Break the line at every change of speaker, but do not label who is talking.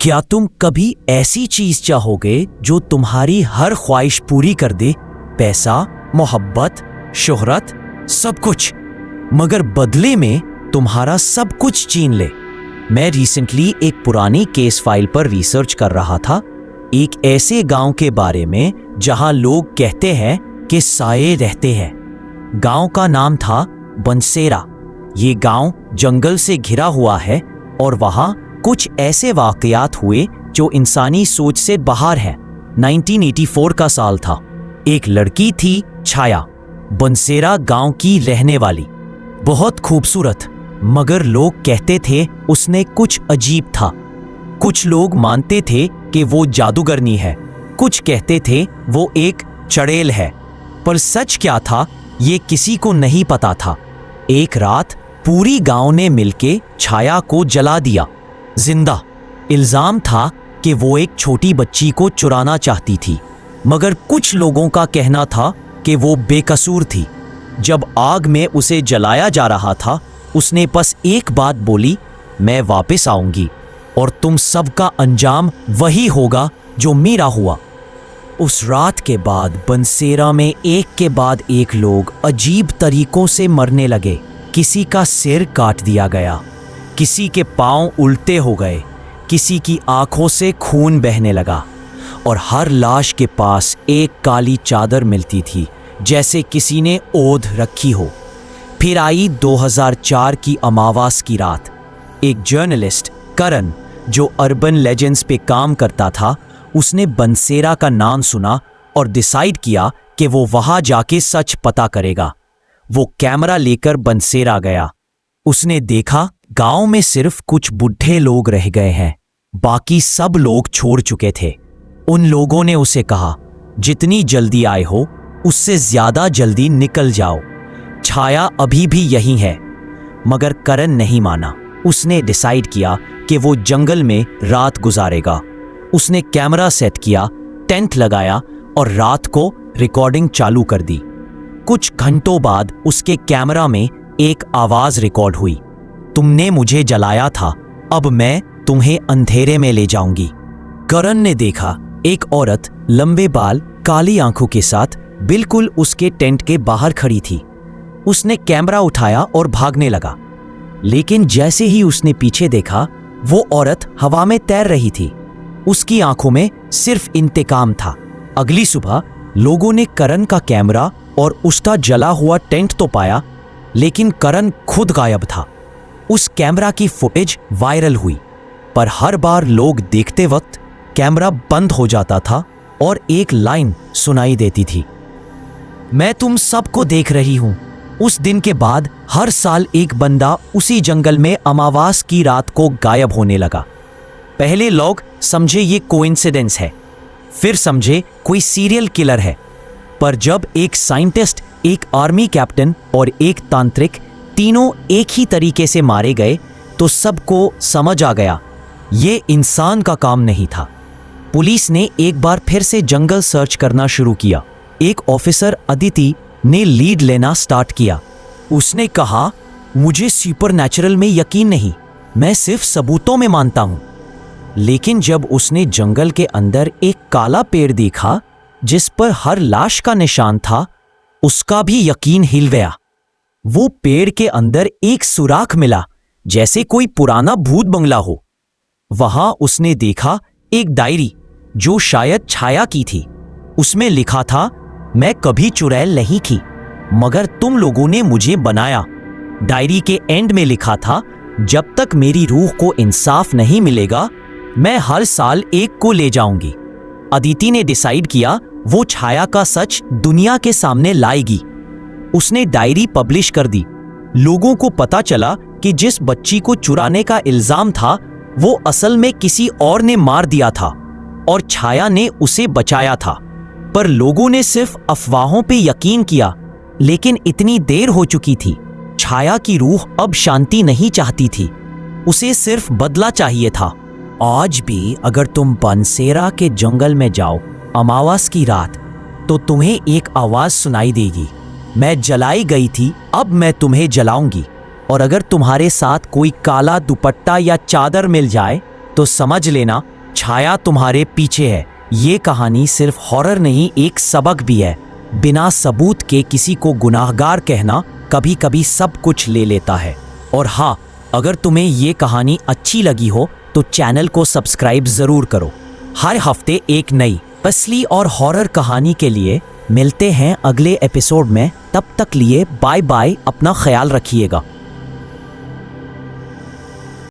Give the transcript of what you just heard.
क्या तुम कभी ऐसी चीज चाहोगे जो तुम्हारी हर ख्वाहिश पूरी कर दे? पैसा, मोहब्बत, शोहरत, सब कुछ, मगर बदले में तुम्हारा सब कुछ छीन ले। मैं रिसेंटली एक पुरानी केस फाइल पर रिसर्च कर रहा था, एक ऐसे गांव के बारे में जहां लोग कहते हैं कि साये रहते हैं। गांव का नाम था बंसेरा। ये गांव जंगल से घिरा हुआ है और वहां कुछ ऐसे वाकयात हुए जो इंसानी सोच से बाहर हैं। 1984 का साल था। एक लड़की थी छाया, बंसेरा गांव की रहने वाली, बहुत खूबसूरत, मगर लोग कहते थे उसने कुछ अजीब था। कुछ लोग मानते थे कि वो जादूगरनी है, कुछ कहते थे वो एक चड़ेल है, पर सच क्या था ये किसी को नहीं पता था। एक रात पूरी गांव ने मिलके छाया को जला दिया जिंदा। इल्जाम था कि वो एक छोटी बच्ची को चुराना चाहती थी, मगर कुछ लोगों का कहना था कि वो बेकसूर थी। जब आग में उसे जलाया जा रहा था, उसने बस एक बात बोली, मैं वापस आऊंगी और तुम सबका अंजाम वही होगा जो मेरा हुआ। उस रात के बाद बंसेरा में एक के बाद एक लोग अजीब तरीकों से मरने लगे। किसी का सिर काट दिया गया, किसी के पांव उल्टे हो गए, किसी की आंखों से खून बहने लगा और हर लाश के पास एक काली चादर मिलती थी, जैसे किसी ने ओढ़ रखी हो। फिर आई 2004 की अमावस की रात। एक जर्नलिस्ट करण, जो अर्बन लेजेंड्स पे काम करता था, उसने बंसेरा का नाम सुना और डिसाइड किया कि वो वहां जाके सच पता करेगा। वो कैमरा लेकर बंसेरा गया। उसने देखा गांव में सिर्फ कुछ बुढ़े लोग रह गए हैं, बाकी सब लोग छोड़ चुके थे। उन लोगों ने उसे कहा, जितनी जल्दी आए हो उससे ज्यादा जल्दी निकल जाओ, छाया अभी भी यहीं है। मगर करण नहीं माना। उसने डिसाइड किया कि वो जंगल में रात गुजारेगा। उसने कैमरा सेट किया, टेंट लगाया और रात को रिकॉर्डिंग चालू कर दी। कुछ घंटों बाद उसके कैमरा में एक आवाज रिकॉर्ड हुई, तुमने मुझे जलाया था, अब मैं तुम्हें अंधेरे में ले जाऊंगी। करण ने देखा एक औरत लंबे बाल, काली आंखों के साथ बिल्कुल उसके टेंट के बाहर खड़ी थी। उसने कैमरा उठाया और भागने लगा, लेकिन जैसे ही उसने पीछे देखा, वो औरत हवा में तैर रही थी। उसकी आंखों में सिर्फ इंतकाम था। अगली सुबह लोगों ने करण का कैमरा और उसका जला हुआ टेंट तो पाया, लेकिन करण खुद गायब था। उस कैमरा की फुटेज वायरल हुई, पर हर बार लोग देखते वक्त कैमरा बंद हो जाता था और एक लाइन सुनाई देती थी, मैं तुम सबको देख रही हूं। उस दिन के बाद हर साल एक बंदा उसी जंगल में अमावस की रात को गायब होने लगा। पहले लोग समझे ये कोइंसिडेंस है, फिर समझे कोई सीरियल किलर है, पर जब एक साइंटिस्ट, एक आर्मी कैप्टन और एक तांत्रिक तीनों एक ही तरीके से मारे गए, तो सबको समझ आ गया ये इंसान का काम नहीं था। पुलिस ने एक बार फिर से जंगल सर्च करना शुरू किया। एक ऑफिसर अदिति ने लीड लेना स्टार्ट किया। उसने कहा, मुझे सुपरनैचुरल में यकीन नहीं, मैं सिर्फ सबूतों में मानता हूं। लेकिन जब उसने जंगल के अंदर एक काला पेड़ देखा जिस पर हर लाश का निशान था, उसका भी यकीन हिल गया। वो पेड़ के अंदर एक सुराख मिला, जैसे कोई पुराना भूत बंगला हो। वहां उसने देखा एक डायरी जो शायद छाया की थी। उसमें लिखा था, मैं कभी चुड़ैल नहीं थी, मगर तुम लोगों ने मुझे बनाया। डायरी के एंड में लिखा था, जब तक मेरी रूह को इंसाफ नहीं मिलेगा, मैं हर साल एक को ले जाऊंगी। अदिति ने डिसाइड किया वो छाया का सच दुनिया के सामने लाएगी। उसने डायरी पब्लिश कर दी। लोगों को पता चला कि जिस बच्ची को चुराने का इल्जाम था, वो असल में किसी और ने मार दिया था और छाया ने उसे बचाया था। पर लोगों ने सिर्फ अफवाहों पे यकीन किया, लेकिन इतनी देर हो चुकी थी। छाया की रूह अब शांति नहीं चाहती थी, उसे सिर्फ बदला चाहिए था। आज भी अगर तुम बंसेरा के जंगल में जाओ अमावस की रात, तो तुम्हें एक आवाज सुनाई देगी, मैं जलाई गई थी, अब मैं तुम्हें जलाऊंगी। और अगर तुम्हारे साथ कोई काला दुपट्टा या चादर मिल जाए, तो समझ लेना छाया तुम्हारे पीछे है। ये कहानी सिर्फ हॉरर नहीं, एक सबक भी है। बिना सबूत के किसी को गुनाहगार कहना कभी कभी सब कुछ ले लेता है। और हाँ, अगर तुम्हें ये कहानी अच्छी लगी हो तो चैनल को सब्सक्राइब जरूर करो। हर हफ्ते एक नई असली और हॉरर कहानी के लिए मिलते हैं अगले एपिसोड में। तब तक लिए बाय बाय, अपना ख्याल रखिएगा।